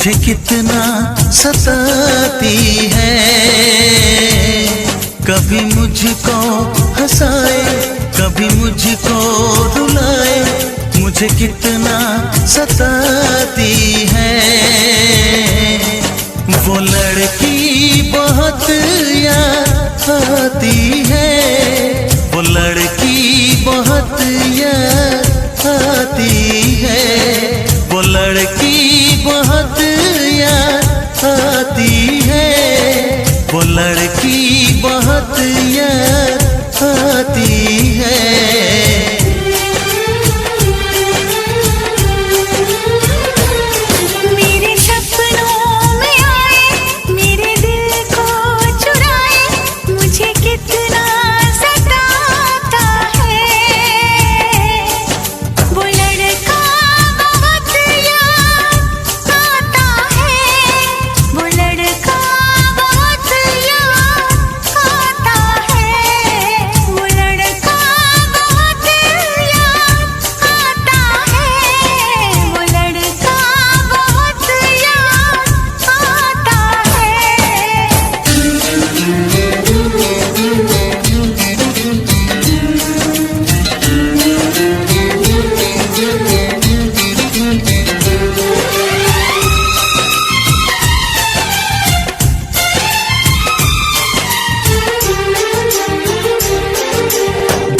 मुझे कितना सताती है। कभी मुझको हंसाए, कभी मुझको रुलाए, मुझे कितना सताती है। वो लड़की बहुत याद आती है, वो लड़की बहुत याद आती है, वो लड़की बहुत याद आती है, वो लड़की बहुत याद आती है।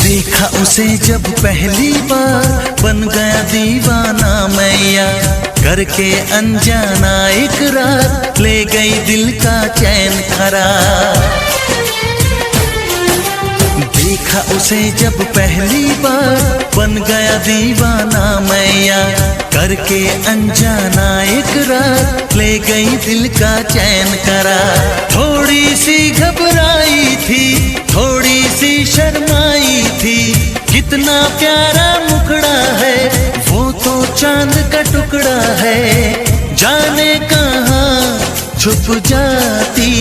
देखा उसे जब पहली बार, बन गया दीवाना मैया, करके अनजाना इकरार, ले गई दिल का चैन करार। देखा उसे जब पहली बार, बन गया दीवाना मैया, करके अनजाना इकरार, ले गई दिल का चैन करार। थोड़ी सी घबराई थी, थोड़ी सी शर्माई थी, कितना प्यारा मुखड़ा है, वो तो चांद का टुकड़ा है, जाने कहाँ छुप जाती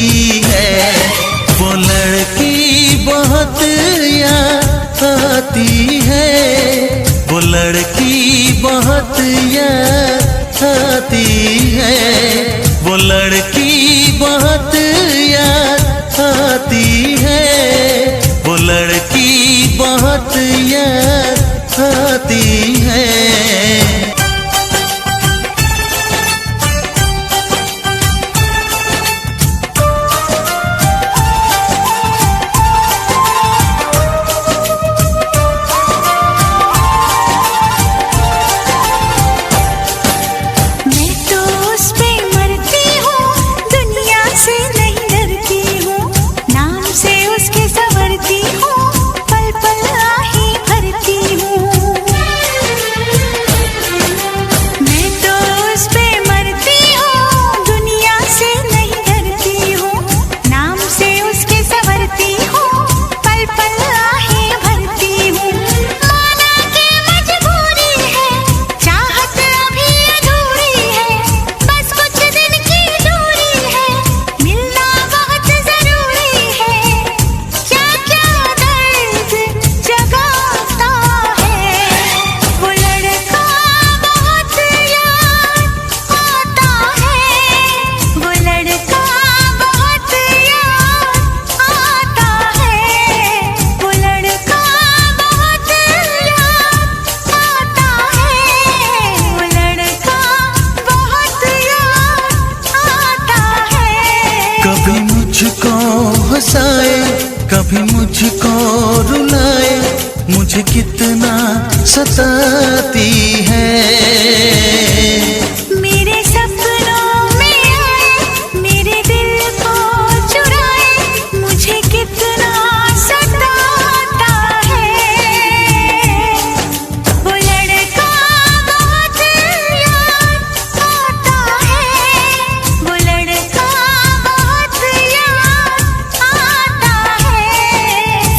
है। वो लड़की बहुत याद आती है, वो लड़की बहुत याद आती है, वो लड़की बहुत याद आती है, वो लड़की बहुत याद आती है। कभी मुझको हंसाए, कभी मुझको रुलाए, मुझे कितना सताती है। मेरे सपनों में आए, मेरे दिल को चुराए, मुझे कितना सताता है। वो लड़का बहुत याद आता है, वो लड़का बहुत याद आता है।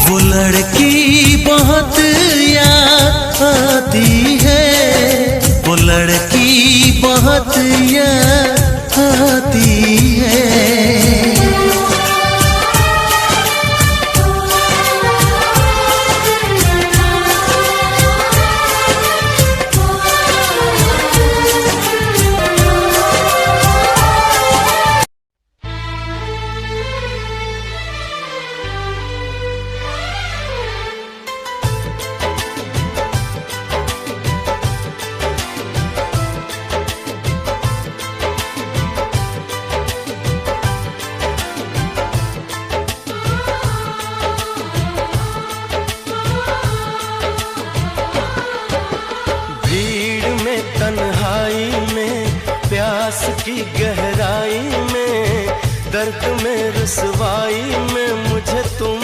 वो लड़की बहुत याद आती है, वो लड़की बहुत प्यास की गहराई में, दर्द में रुसवाई में मुझे तुम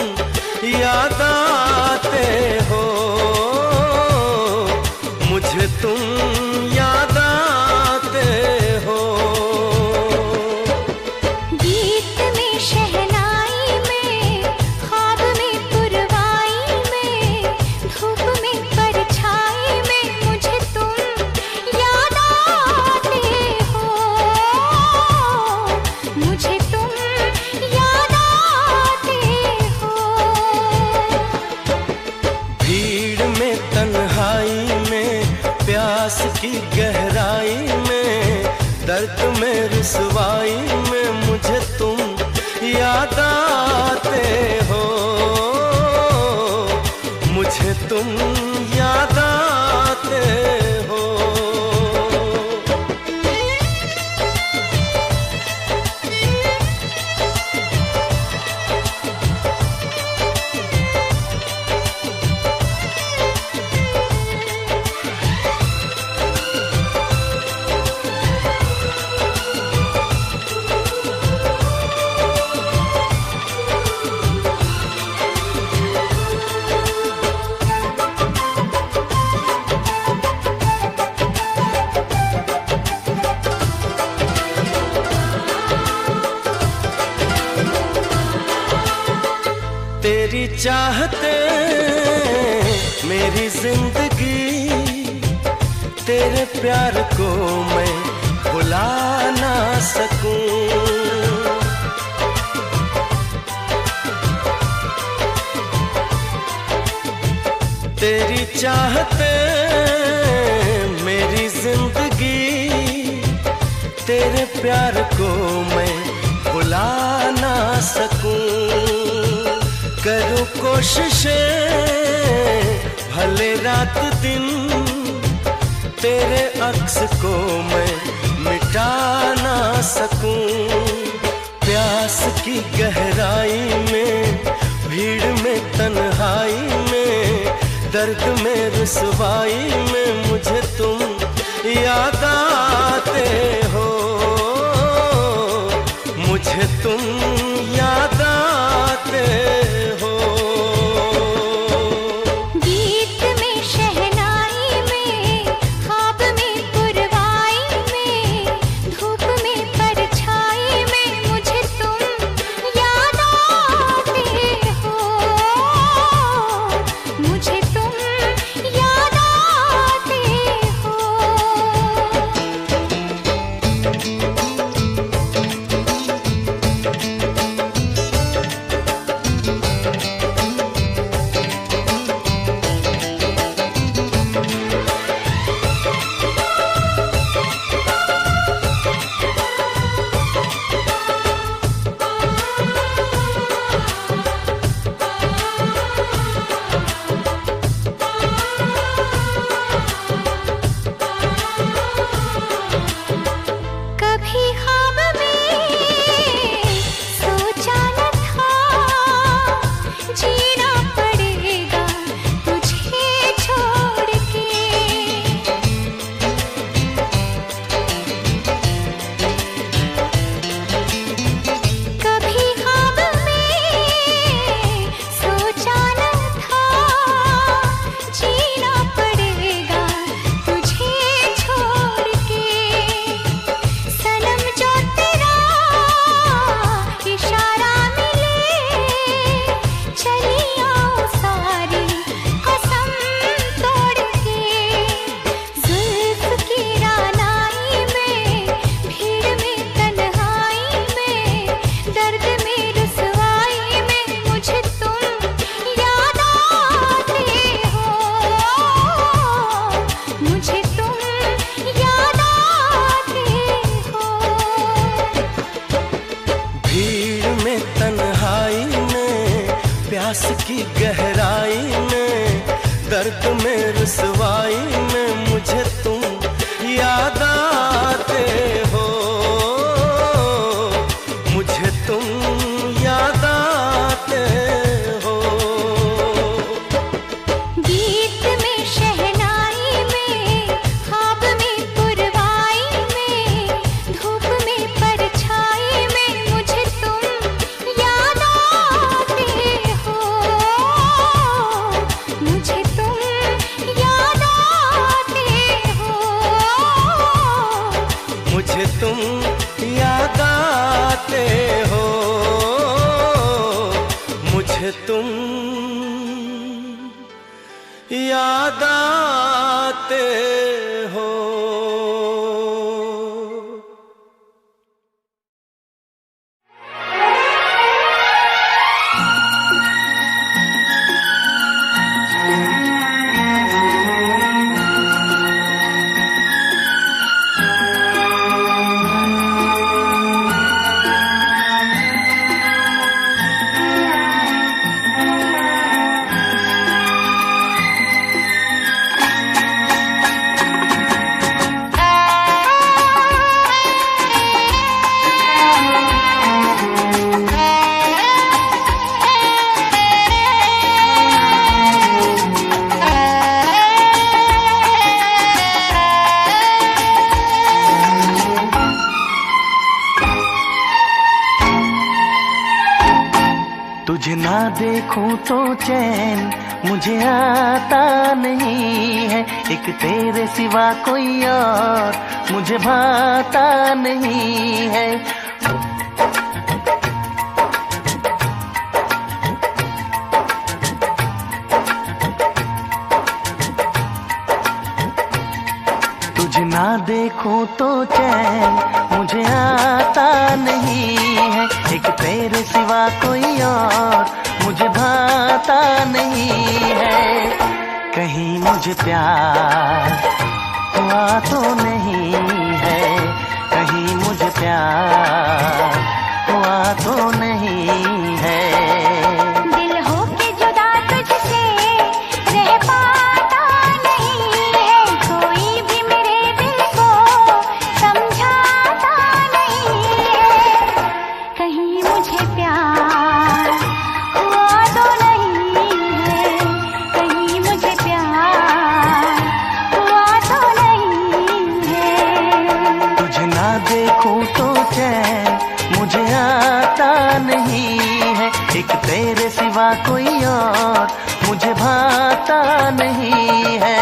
याद आते हो, मुझे तुम याद आते हो। गीत में शहनाई में, ख्वाब में पुरवाई में, धूप में परछाई में मुझे तुम याद आते हो, मुझे तुम याद आते हो। भीड़ में तन्हाई में, प्यास की गहराई में, दर्द में रुसवाई में मुझे तुम याद आते हो, मुझे तुम याद आते हो। तेरी चाहते मेरी जिंदगी, तेरे प्यार को मैं भुला ना सकूं। तेरी चाहते मेरी जिंदगी, तेरे प्यार को मैं भुला ना सकूं। करूं कोशिशें भले रात दिन, तेरे अक्स को मैं मिटा ना सकूं। प्यास की गहराई में, भीड़ में तन्हाई में, दर्द में रुसवाई में मुझे तुम याद आते हो, मुझे तुम याद आते हो। गीत में शहनाई में, ख्वाब में पुरवाई में, धूप में परछाई में मुझे तुम याद आते हो, मुझे तुम याद आते हो। कभी ख्वाब में सोचा न था, जीना पड़ेगा तुझे छोड़ के। कभी ख्वाब में सोचा न था, जीना पड़ेगा तुझे छोड़ के। सनम जो तेरा इशारा मिले, चली आओ सारी कसम तोड़ के। जुल्फ की रानाई में, भीड़ में तन्हाई में, दर्द में रुसवाई में मुझे तुम याद आते हो, मुझे तुम याद आते हो। भीड़ में तन्हाई में, प्यास की गहराई में, दर्द में रुसवाई में मुझे तुम याद आते हो, मुझे तुम याद आते हो। गीत में शहनाई में, ख्वाब में पुरवाई में, याद आते हो, मुझे तुम याद आते हो। तुझे ना देखूं तो चैन मुझे आता नहीं है, एक तेरे सिवा कोई और मुझे भाता नहीं है। तुझे ना देखूं तो चैन मुझे आता नहीं है, एक तेरे सिवा कोई और मुझे भाता नहीं है। कहीं मुझे प्यार हुआ तो नहीं है, कहीं मुझे प्यार हुआ तो नहीं है। दिल हो के जुदा तुझसे रह पाता नहीं है, कोई भी मेरे दिल को समझाता नहीं है। कहीं मुझे प्यार हुआ तो नहीं है, कहीं मुझे प्यार हुआ तो नहीं है। तुझे ना देखूं तो चैन मुझे आता नहीं है, एक तेरे सिवा कोई और मुझे भाता नहीं है।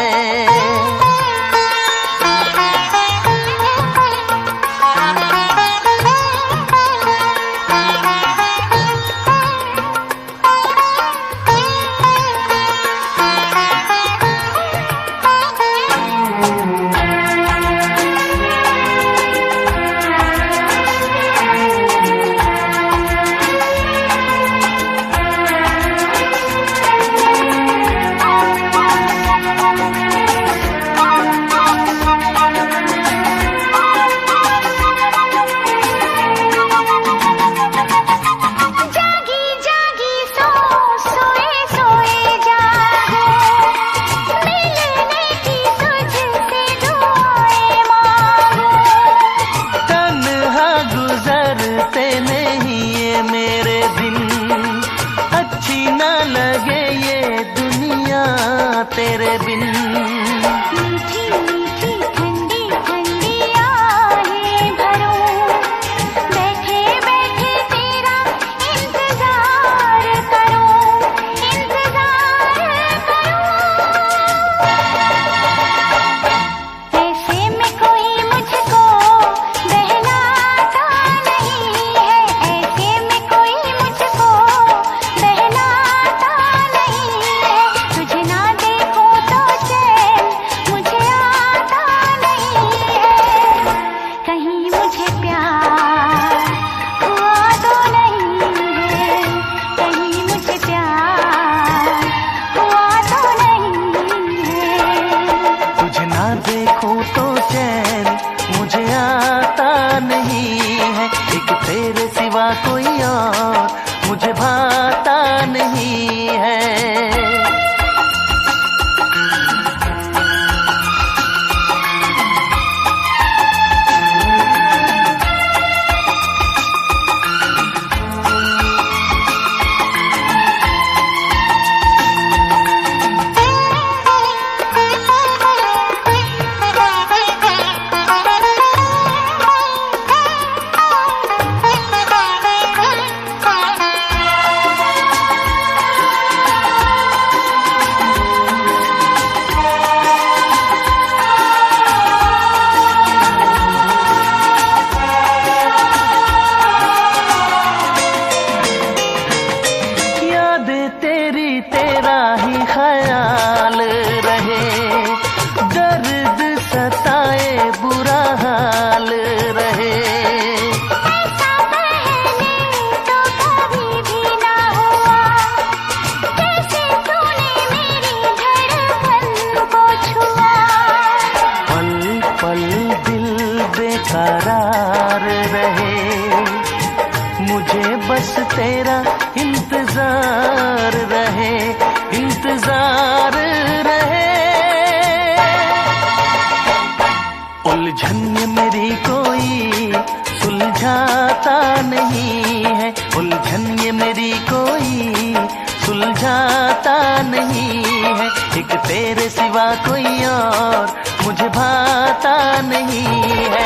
तेरे बिन मीठी मीठी ठंडी ठंडी आहें भरूं, बैठे बैठे तेरा इंतजार करूं, इंतजार करूं। ऐसे में कोई मुझको बहलाता नहीं है, ऐसे में कोई मुझको बहलाता नहीं है। तुझे ना देखूं तो चैन मुझे आता नहीं है, कहीं मुझे प्यार हुआ तो नहीं है, कहीं मुझे प्यार हुआ तो नहीं है। तुझे ना देखूं तो चैन मुझे आता नहीं है, एक तेरे सिवा कोई और मुझे भाता नहीं है। हाँ प्यार रहे, मुझे बस तेरा इंतजार रहे, इंतजार रहे। उलझन ये मेरी कोई सुलझाता नहीं है, उलझन ये मेरी कोई सुलझाता नहीं है। एक तेरे सिवा कोई और मुझे भाता नहीं है।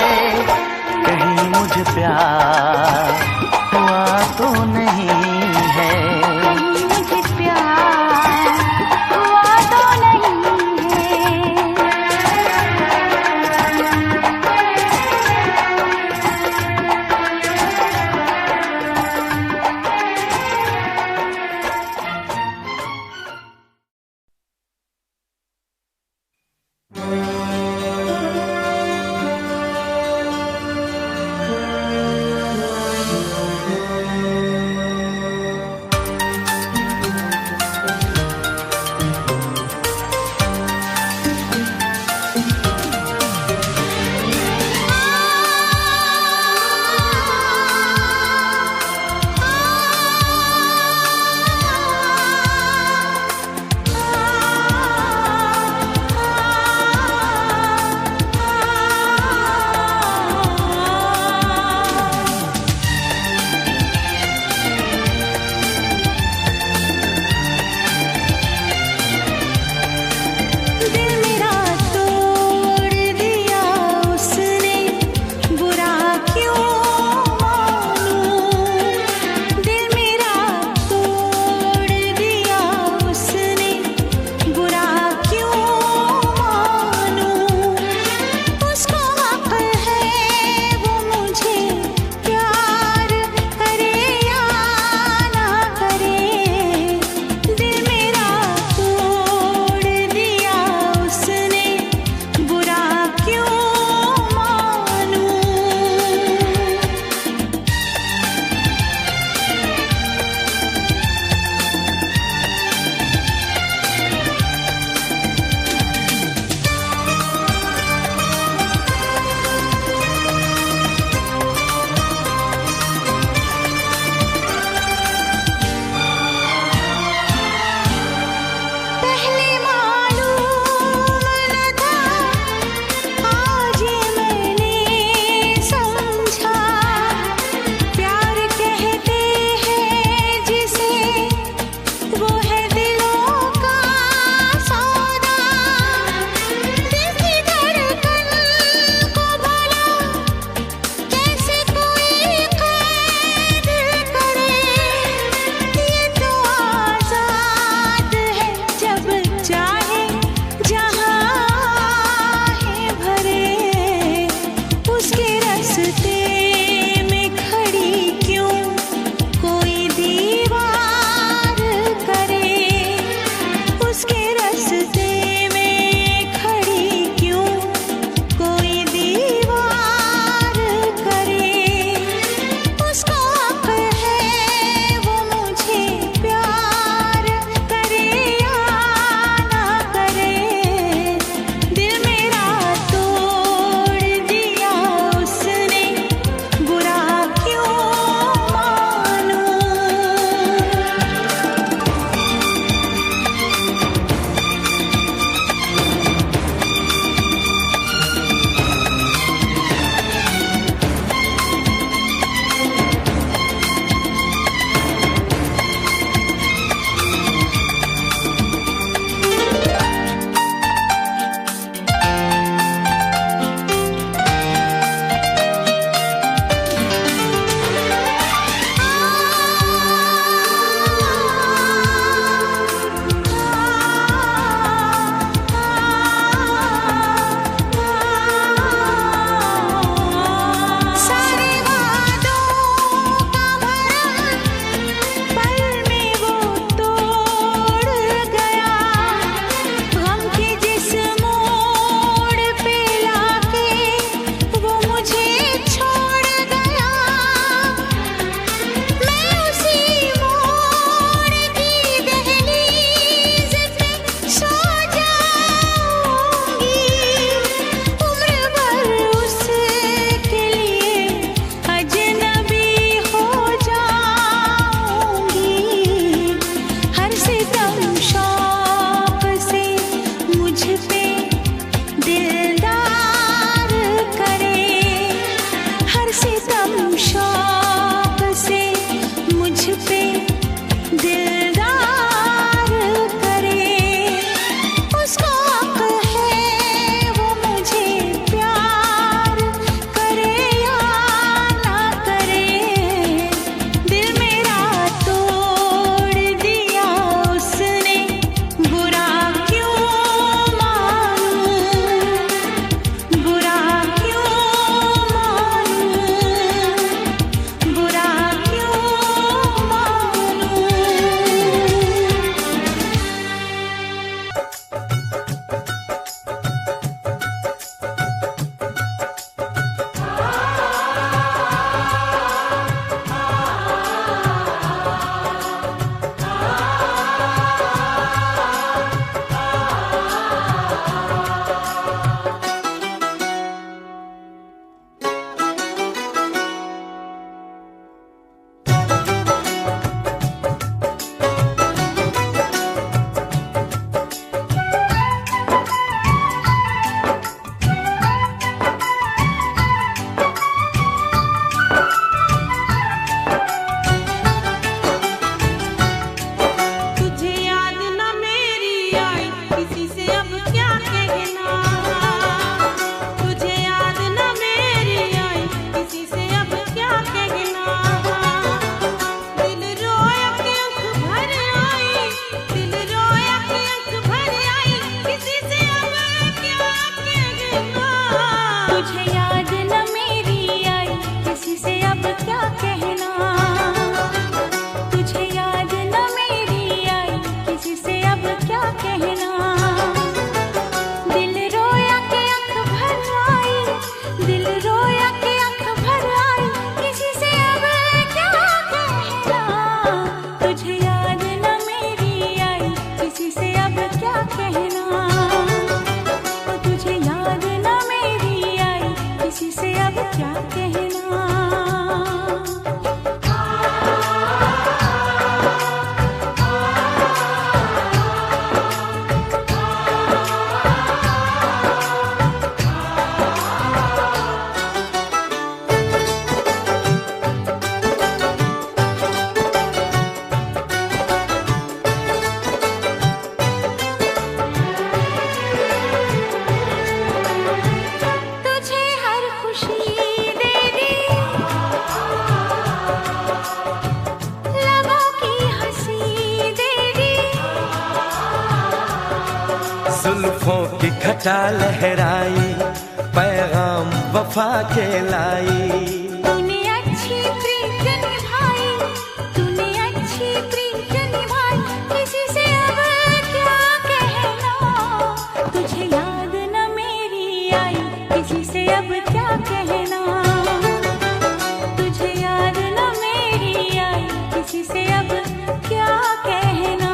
कहीं मुझे प्यार हुआ तो नहीं है, मुझे प्यार हुआ तो नहीं है। छटा लहराई, पैगाम वफा के लाई। तूने अच्छी प्रीत निभाई, तूने अच्छी प्रीत निभाई, किसी से अब क्या कहना। तुझे याद न मेरी आई, किसी से अब क्या कहना। तुझे याद न मेरी आई, किसी से अब क्या कहना।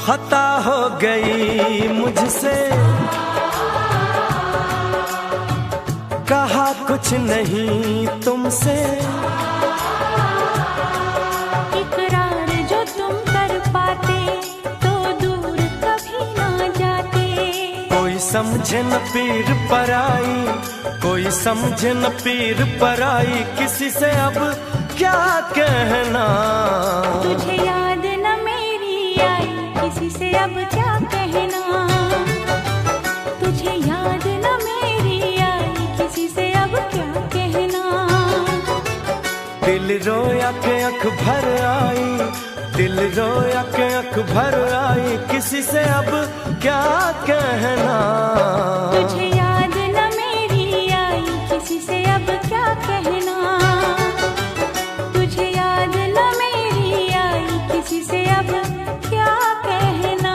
खता हो गई मुझसे, कहा कुछ नहीं तुमसे। इकरार जो तुम कर पाते तो दूर कभी ना जाते। कोई समझे न पीर पराई, कोई समझे न पीर पराई, किसी से अब क्या कहना। तुझे याद न मेरी आई, किसी से अब क्या कहना। तुझे याद न मेरी आई, किसी से अब क्या कहना। दिल रोया के अख भर आई, दिल रोया के अख भर आई, किसी से अब क्या कहना। तुझे याद न मेरी आई, किसी से अब क्या कहना। तुझे याद न मेरी आई, किसी से अब क्या कहना।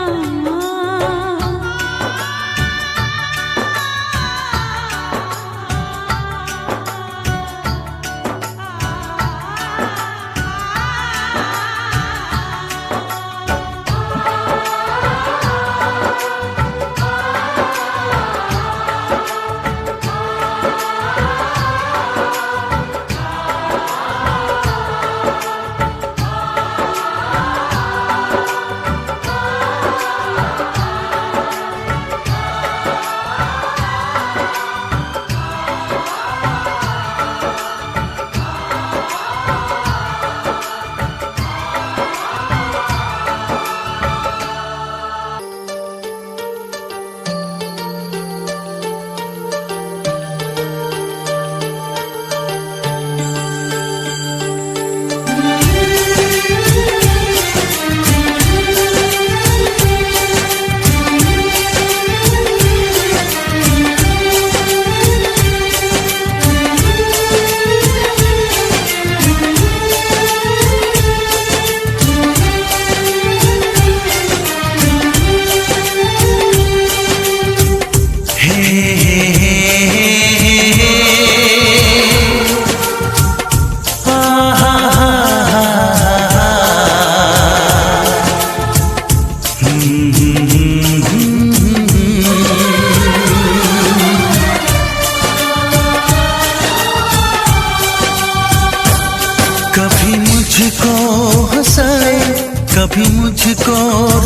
कभी मुझको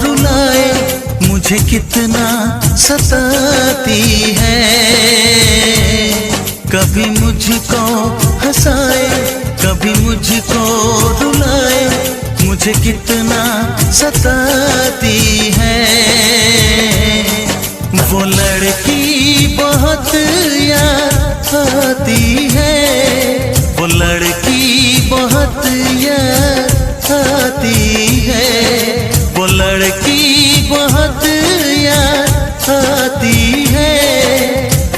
रुलाए, मुझे कितना सताती है। कभी मुझको हंसाए, कभी मुझको रुलाए, मुझे कितना सताती है। वो लड़की बहुत याद आती है, वो लड़की बहुत याद आती है, वो लड़की बहुत याद आती है,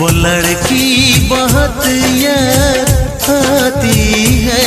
वो लड़की बहुत याद आती है।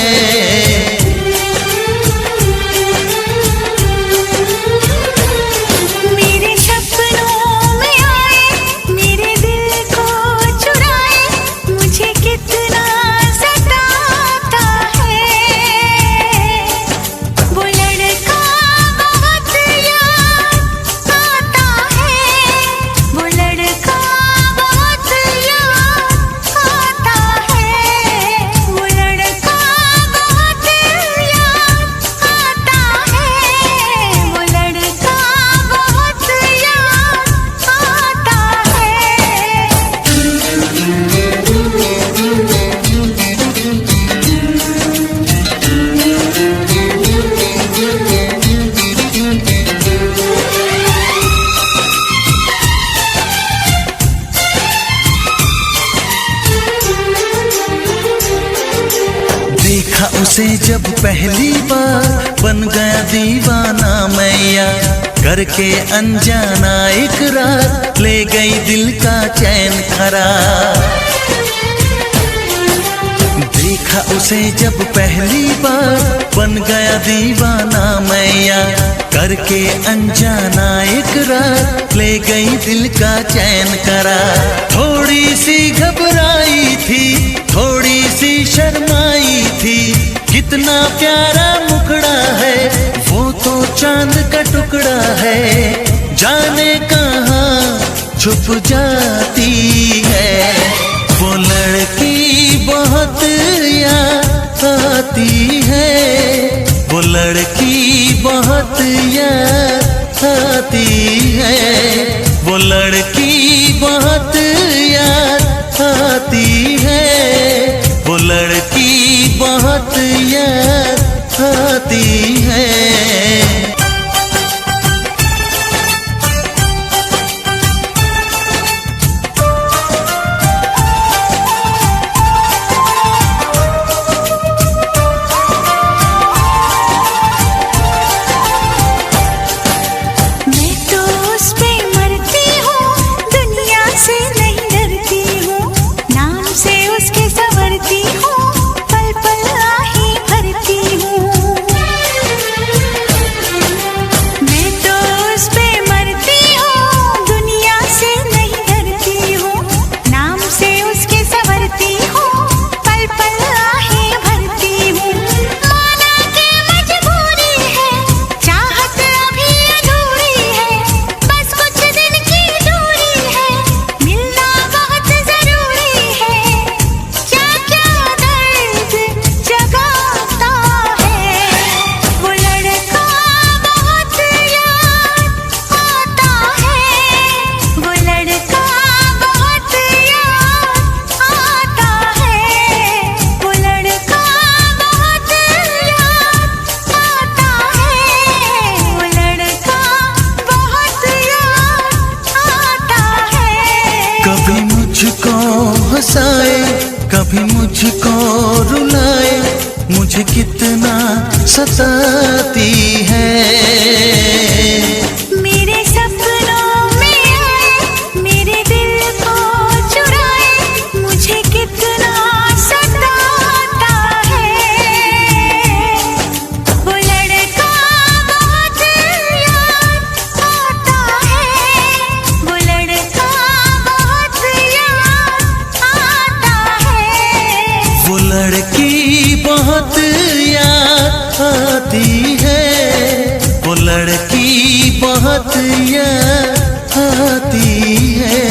उसे जब पहली बार बन गया दीवाना मैया, करके अनजाना इकरार ले गई दिल का चैन करार। देखा उसे जब पहली बार बन गया दीवाना मैया, करके अनजाना इकरार ले गई दिल का चैन करार। थोड़ी सी घबराई थी, थोड़ी सी शर्माई थी, कितना प्यारा मुखड़ा है, वो तो चांद का टुकड़ा है, जाने कहाँ छुप जाती है। वो लड़की बहुत याद आती है, वो लड़की बहुत याद आती है, वो लड़की बहुत याद आती है, वो लड़की बहुत याद आती है। कभी मुझको रुलाए, मुझे कितना सताती है। मेरे सपनों में आए, मेरे दिल को चुराए, मुझे कितना सताता है। वो लड़का बहुत याद आता है, वो लड़का बहुत याद आता है। वो लड़की बहुत याद आती है, वो लड़की बहुत याद आती है।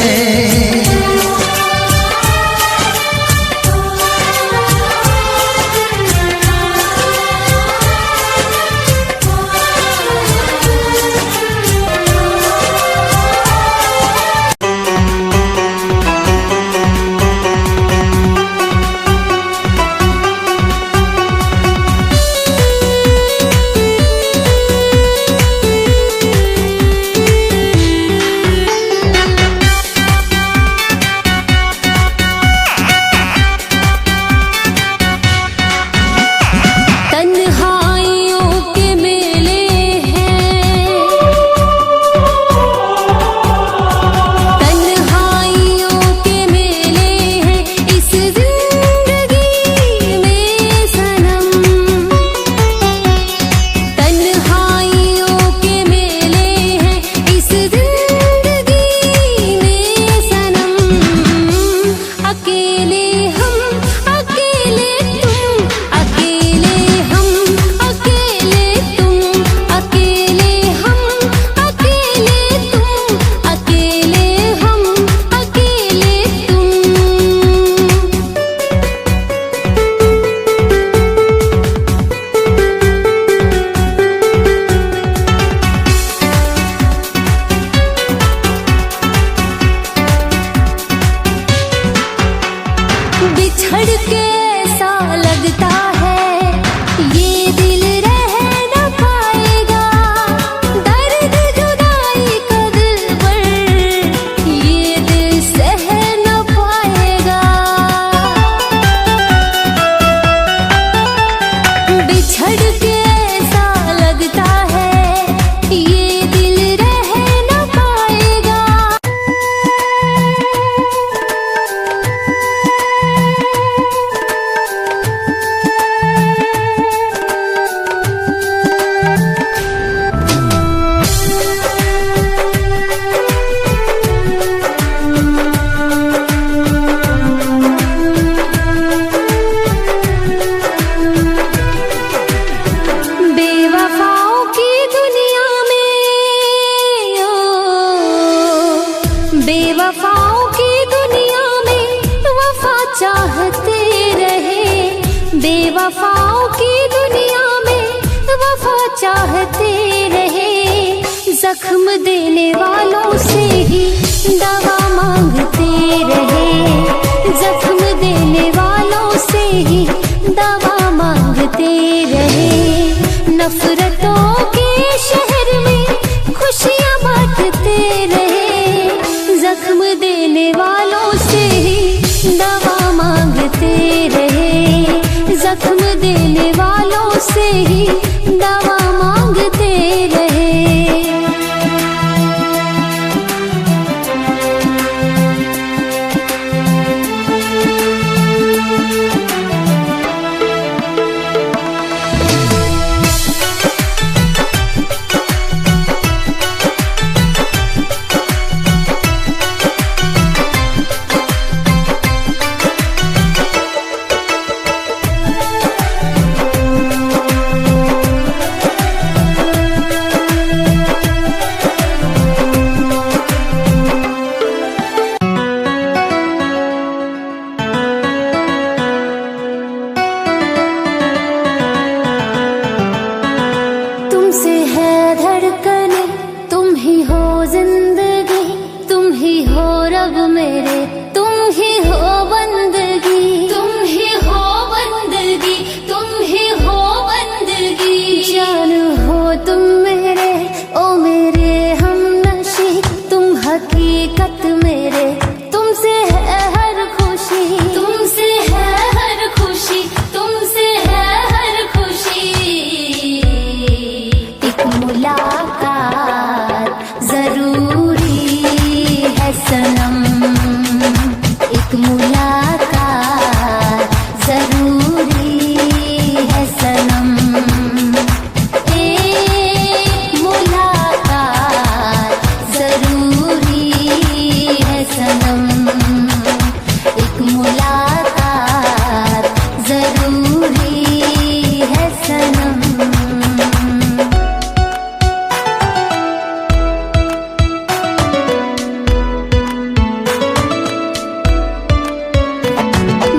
बिछड़ के ऐसा लगता है ये दिल रह न पाएगा। बेवफाओं की दुनिया में, बेवफाओं की दुनिया में वफा चाहते रहे। बेवफाओं की दुनिया में वफा चाहते रहे। जख्म देने वालों से ही दवा मांगते रहे। जख्म देने वालों से ही दवा मांगते रहे। नफरतों के शहर में खुशियां बांटते रहे। जख्म देने वालों से ही दवा मांगते रहे। जख्म देने वालों से ही दवा मांगते रहे। तुमसे है धड़कने, तुम ही हो जिंदगी, तुम ही हो रब मेरे, तुम ही हो बंदगी, तुम ही हो बंदगी, तुम ही हो बंदगी। जान हो तुम मेरे, ओ मेरे हमनशी, तुम हकीकत मेरे, तुमसे है हर खुशी, तुमसे है हर खुशी, तुमसे है हर खुशी। एक मुलाकात जरूरी है सनम, एक मुलाकात जरूरी है सनम। एक मुलाकात जरूरी है सनम, एक मुलाकात जरूरी है सनम।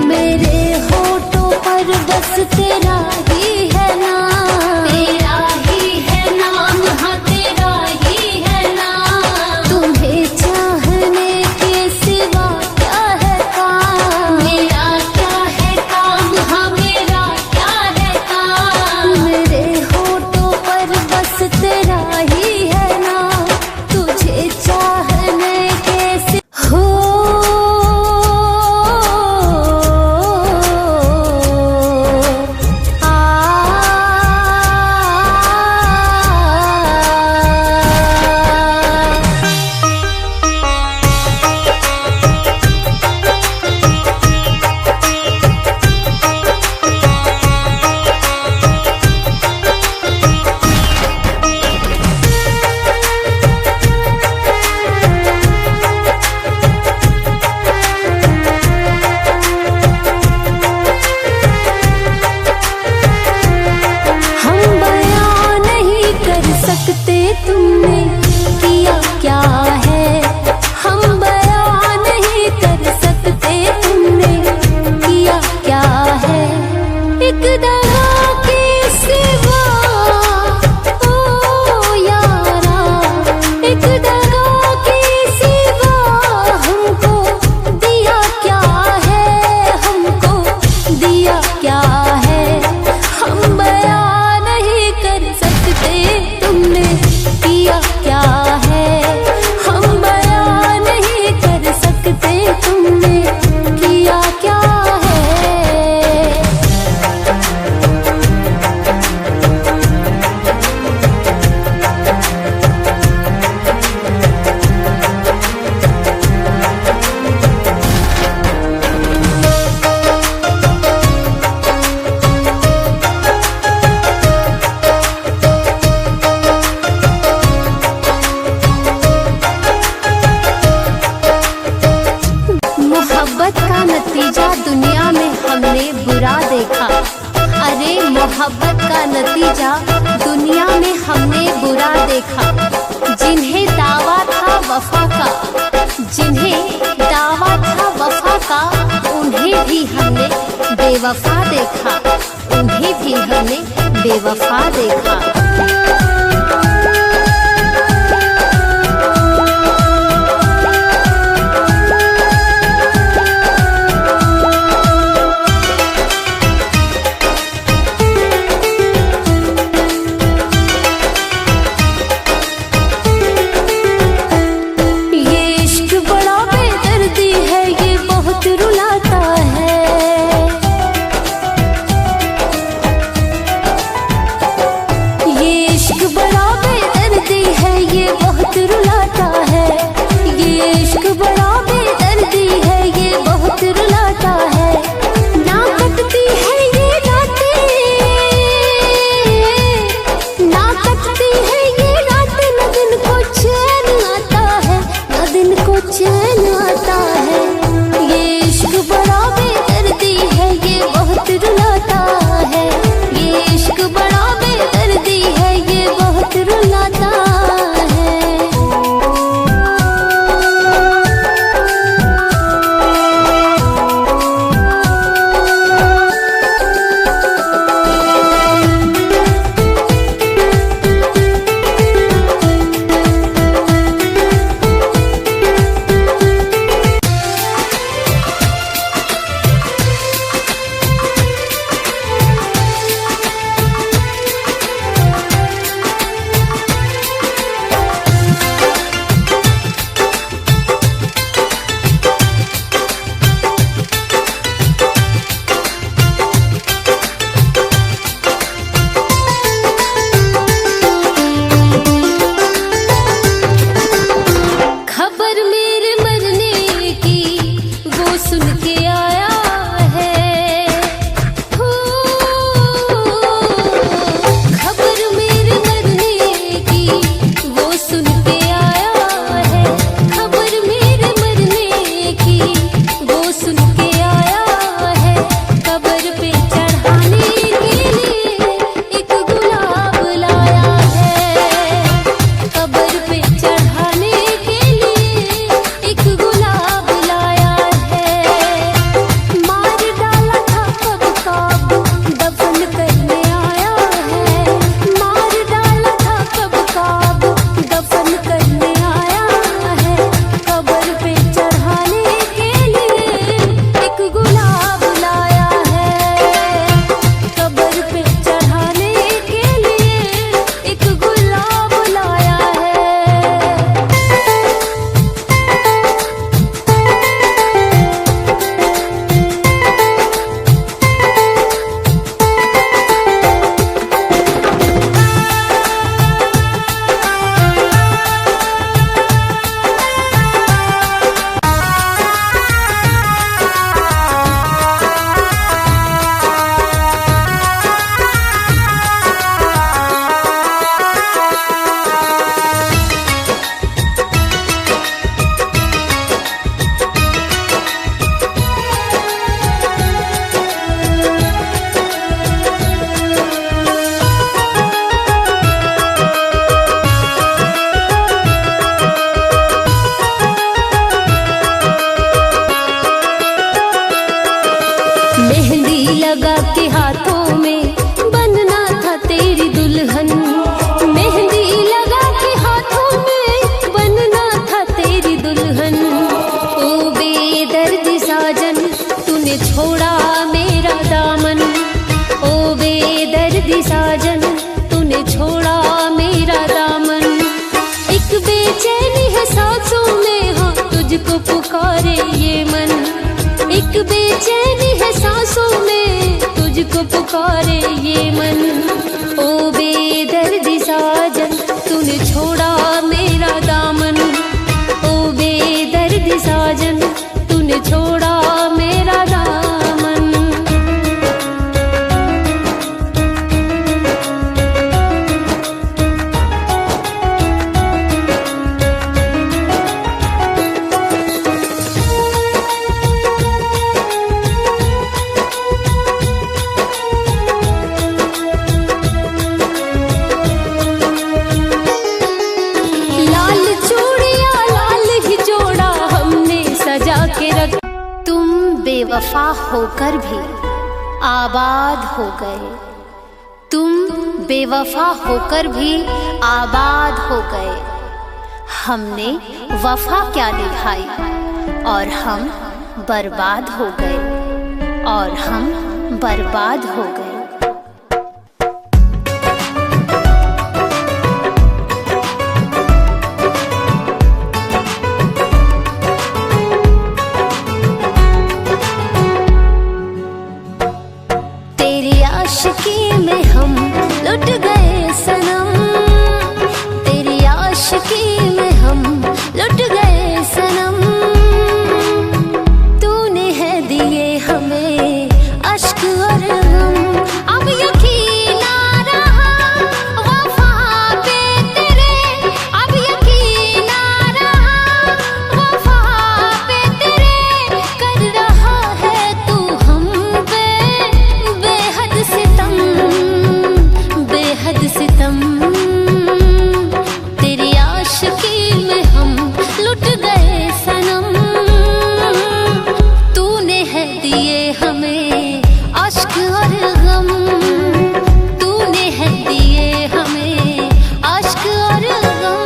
मेरे होठों पर बस तेरा ही है नाम, तेरा ही है नाम, हाँ तेरा ही है नाम। तुम्हें चाहने के सिवा क्या है काम, मेरा क्या है काम, हाँ मेरा क्या है काम। मेरे होठों पर बस तेरा ही है नाम, तुझे चाहने के सिवा हम बयां नहीं कर सकते तुमने किया क्या है। हम बयां नहीं कर सकते तुमने किया क्या है। एक दगा के सिवा ओ यारा, एक दगा के सिवा हमको दिया क्या है, हमको दिया क्या है। हम बयां नहीं कर सकते तुमने किया क्या है। हम बयां नहीं कर सकते तुमने किया क्या है। अरे मोहब्बत का नतीजा दुनिया में हमने बुरा देखा। जिन्हें दावा था वफा का, जिन्हें दावा था वफा का, उन्हें भी हमने बेवफा देखा, उन्हें भी हमने बेवफा देखा। बेचैनी है सांसों में तुझको पुकारे ये मन। ओ बेदर्दी साजन तूने छोड़ा मेरा दामन। ओ बेदर्दी साजन तूने छोड़ा मेरा दामन। होकर भी आबाद हो गए। तुम बेवफा होकर भी आबाद हो गए। हमने वफा क्या निभाई और हम बर्बाद हो गए, और हम बर्बाद हो गए। तेरी आशिकी में हम लुट गए सनम, तेरी आशिकी में हम लुट गए सनम। तूने है दिए हमें अश्क और गम, अब यकीन आ रहा वफा पे तेरे, अब यकीन आ रहा वफा पे तेरे। कर रहा है तू हम पे बेहद सितम, बेहद सितम। तेरी आशिकी में हम लुट गए सनम, तूने है दिए हमें अश्क और गम, तूने है दिए हमें अश्क और गम।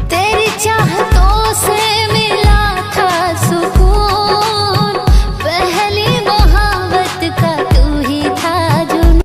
तेरी चाहतों से मिला था सुकून, पहली मोहब्बत का तू ही था जुनून।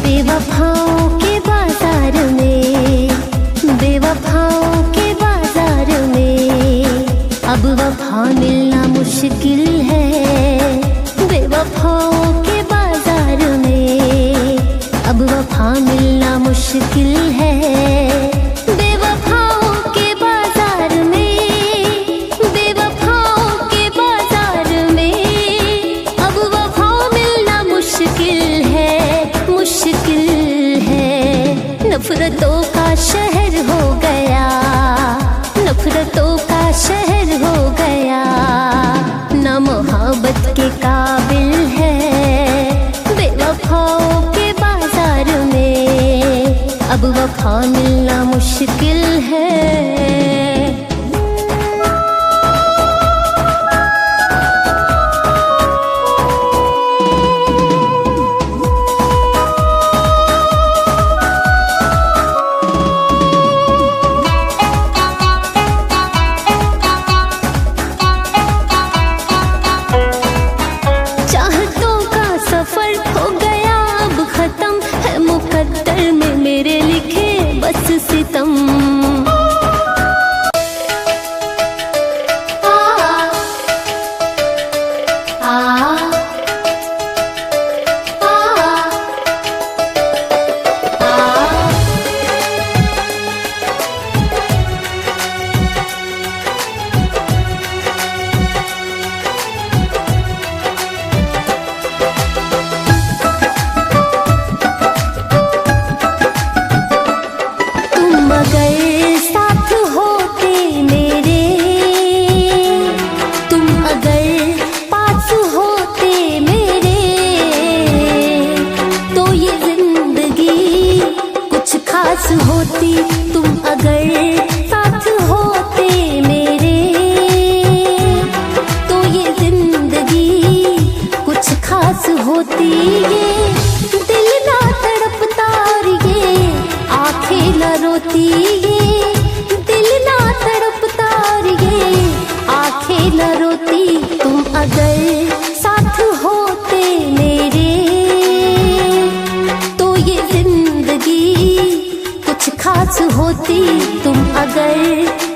बेवफाओं के बाजार में, बेवफाओं के बाजार में अब वफा मिलना मुश्किल है। बेवफाओं के बाजार में अब वफा मिलना मुश्किल है। बेवफाओं के बाजार में, बेवफाओं के बाजार में अब वफा मिलना मुश्किल है, मुश्किल है। नफरतों का शहर हो गया, नफरतों का शहर हो गया, ना मोहब्बत के काबिल है। बेवफाओं के बाजार में अब वफा मिलना मुश्किल है। चाहतों का सफर हो गया अब खत्म, है मुकद्दर में मेरे लिखे बस सितम। तुम अगर साथ होते मेरे, तुम अगर पास होते मेरे, तो ये जिंदगी कुछ खास होती। तुम अगर साथ होते मेरे, तो ये जिंदगी कुछ खास होती। ये दिल ना तड़पता और ये आंखें न रोती, ये दिल ना तड़पता और ये आंखें न रोती। तुम अगर साथ होते मेरे, तो ये जिंदगी कुछ खास होती। तुम अगर